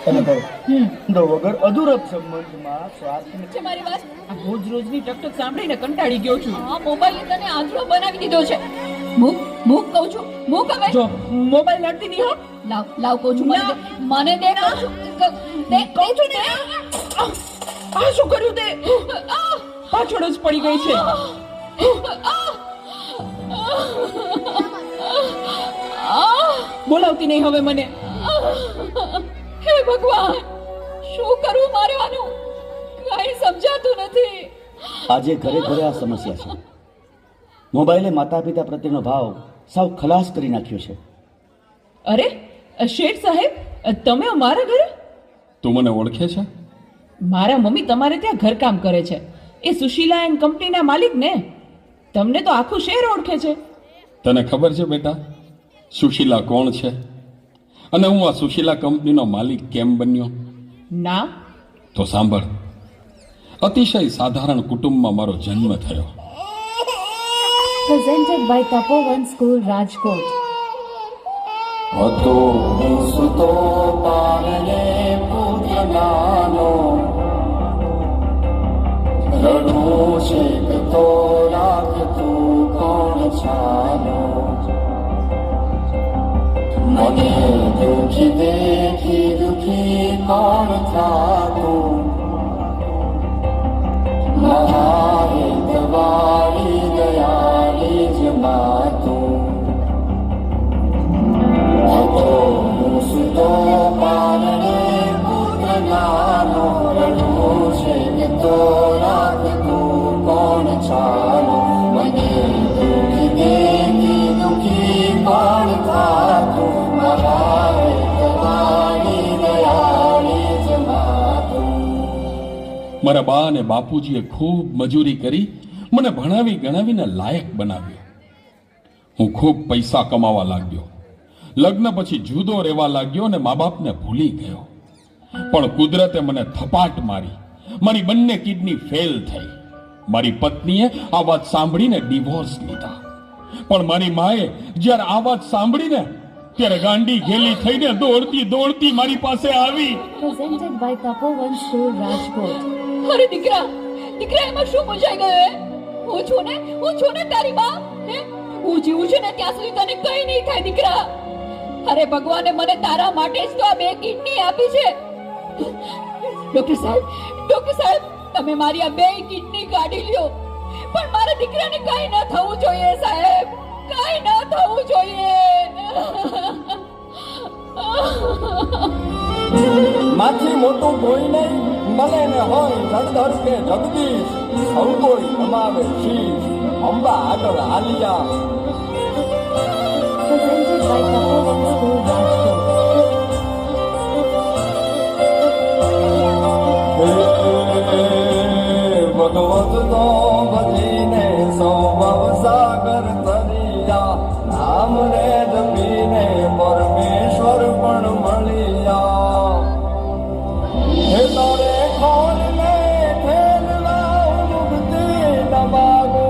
અને ભાઈ તો વગર અધૂરપ સંબંધમાં સ્વાર્થ છે મારી વાત. આ રોજ રોજની ટકટક સાંભળીને કંટાળી ગયો છું. આ મોબાઈલ તને આંધળો બનાવી દીધો છે. મૂક મૂક કહું છું, મૂક હવે. જો મોબાઈલ લડતી નહીં હો. લાવ લાવ કહું છું, મને દે કહું છું. દે કહું છું ને. આ શું કર્યું તે? પાછળ જ પડી ગઈ છે. બોલાવતી નહીં હવે મને. હે ભગવાન, શું કરવું મારે આનું? કઈ સમજાતું નથી. આજે ઘરે ઘરે આ સમસ્યા છે. મોબાઈલે માતા પિતા પ્રત્યેનો ભાવ સાવ ખલાસ કરી નાખ્યો છે. અરે શેઠ સાહેબ, તમે અમારા ઘરે? તું મને ઓળખે છે? મારા મમ્મી તમારે ત્યાં ઘરકામ કરે છે. એ સુશીલા એન્ડ કંપનીના માલિક ને. તમને તો આખું શહેર ઓળખે છે. તને ખબર છે બેટા સુશીલા કોણ છે અને હું આ સુશીલા કંપનીનો માલિક કેમ બન્યો? ના. તો સાંભળ. અતિશય સાધારણ કુટુંબમાં મારો જન્મ થયો. Presented by Tapovan School, Rajkot. હતો સુતો પારણે પુત્ર નાનો, રડું શેકતો રાખતું કોણ છાનો, મને દુઃખી દેખી દુઃખી કોણ થાતું, મહાહિતવાળી દયાળી જ માતું. હતો સુતો પારણે પુત્ર નાનો, રડું શેકતો રાખતું કોણ છાનો, મને દુઃખી દેખી દુઃખી કોણ થાતું, મહાહિતવાળી દયાળી જ માતું. મારા બા અને બાપુજીએ ખૂબ મજૂરી કરી મને ભણાવી ગણાવીને લાયક બનાવ્યો. હું ખૂબ પૈસા કમાવા લાગ્યો. લગ્ન પછી જુદો રહેવા લાગ્યો અને મા બાપને ભૂલી ગયો. પણ કુદરતે મને થપાટ મારી. મારી બંને કિડની ફેલ થઈ. મારી પત્નીએ આ વાત સાંભળીને ડિવોર્સ લીધા. પણ મારી માએ જ્યારે આ વાત સાંભળીને ત્યારે ગાંડી ઘેલી થઈને દોડતી દોડતી મારી પાસે આવી. Presented by Tapovan School, Rajkot. અરે દીકરા, દીકરા એમાં શું મૂંઝાઈ ગયો? હું છું ને તારી માં. હું જીવું છું ને ત્યાં સુધી તને કઈ નહીં થાય દીકરા. અરે ભગવાને મને તારા માટે જ તો આ 2 કિડની આપી છે. ડોક્ટર સાહેબ, તમે મારી આ 2 કિડની કાઢી લ્યો, પણ મારા દીકરાને કઈ ન થવું જોઈએ સાહેબ, કઈ ન થવું જોઈએ. માથી મોટું કોઈ નહીં, મળે ને હોય જગધર કે જગદીશ, સૌ કોઈ અમાવે શીશ, અંબા આગળ Alia. Presented by Tapovan School, Rajkot. ભગવત તો ભજીને સૌ ભવસાગર તરિયા, નામ રે જપીને પરમેશ્વર પણ મળ્યા. હે તારે ખોલ લે ખેલવા મુક્તિ ન માગો,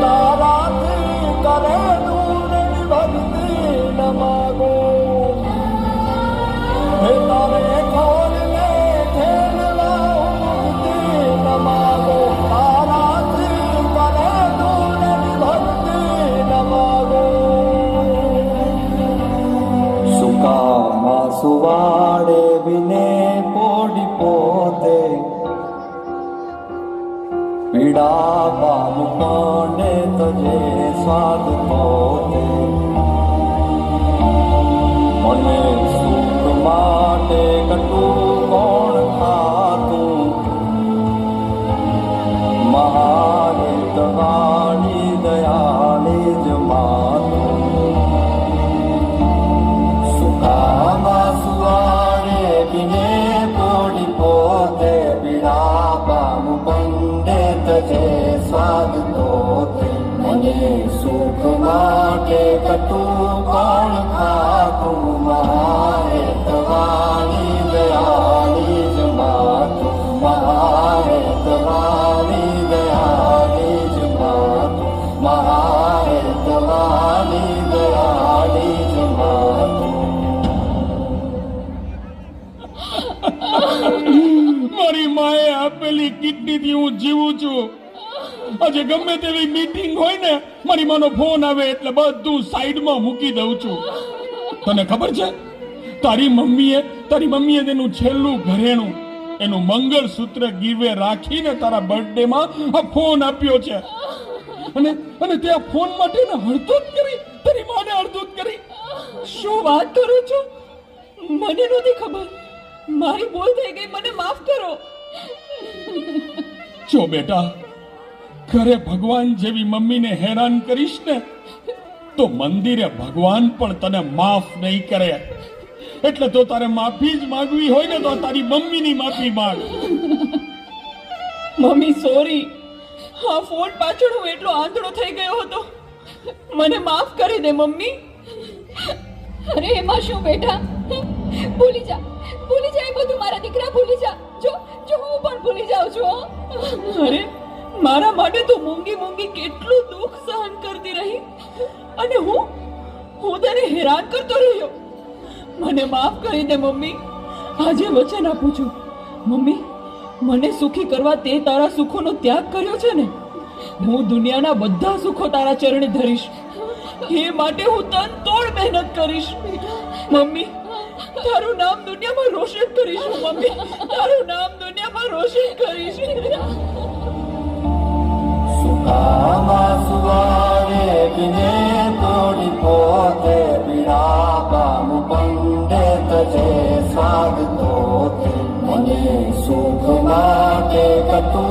તારાથી કરે દૂર ભક્તિ ન માગો. હે તારે ખોલ લે ખેલવા મુક્તિ ન માગો, તારાથી કરે દૂર ભક્તિ ન માગો. સુકામાં સુવાડે વિને પોડી પોતે, પીડા પામ કોને તજે સ્વાદ પોતે. મને સુખ માટે કટું કોણ ખાતું, મહાહિતવાળી દયાળી જ માતું. સુખામાં સુવાડે બિને પોડી પોતે, પીડા પામ પંડિત જે સ્વાદ તોતે. મને સુખ માટે ખાલી કિડનીથી હું જીવું છું. આજે ગમે તેવી મીટિંગ હોય ને, મારી માનો ફોન આવે એટલે બધું સાઈડમાં મૂકી દઉં છું. તને ખબર છે, તારી મમ્મીએ તેનું છેલ્લું ઘરેણું, એનું મંગળસૂત્ર ગીરવે રાખીને તારા બર્થડે માં આ ફોન આપ્યો છે. અને તે આ ફોન માટે હળદૂત કરી, તારી માને હળદૂત કરી. શું વાત કરો છો? મને નહોતી ખબર. મારી ભૂલ થઈ ગઈ, મને માફ કરો. જો બેટા, ઘરે ભગવાન જેવી મમ્મીને હેરાન કરીશ ને તો મંદિરે ભગવાન પણ તને માફ નહીં કરે. એટલે તો તારે માફી જ માંગવી હોય ને તો તારી મમ્મીની માફી માંગ. મમ્મી સોરી, હા ફોન પાછળ હું એટલો આંધળો થઈ ગયો હતો. મને માફ કરી દે મમ્મી. અરે એમાં શું બેટા, ભૂલી જા એ બધું. મારા દીકરા ભૂલી જા. જો હું પણ ભૂલી જાઉં છું હો. અરે મારા માટે તો મૂંગી કેટલું દુઃખ સહન કરતી રહી, અને હું તને હેરાન કરતો રહ્યો. મને માફ કરી દે મમ્મી. આજે વચન આપું છું મમ્મી, મને સુખી કરવા તે તારા સુખોનો ત્યાગ કર્યો છે ને, હું દુનિયાના બધા સુખો તારા ચરણે ધરીશ. એ માટે હું તન તોડ મહેનત કરીશ. મમ્મી, તારું નામ દુનિયામાં રોશન કરીશ. મમ્મી, તારું નામ દુનિયામાં રોશન કરીશ. સુકામાં સુવારે દિને તોડી પોતે પીડા પામુ પંડિત જે સ્વાદ તો મને સુખ માટે કટુ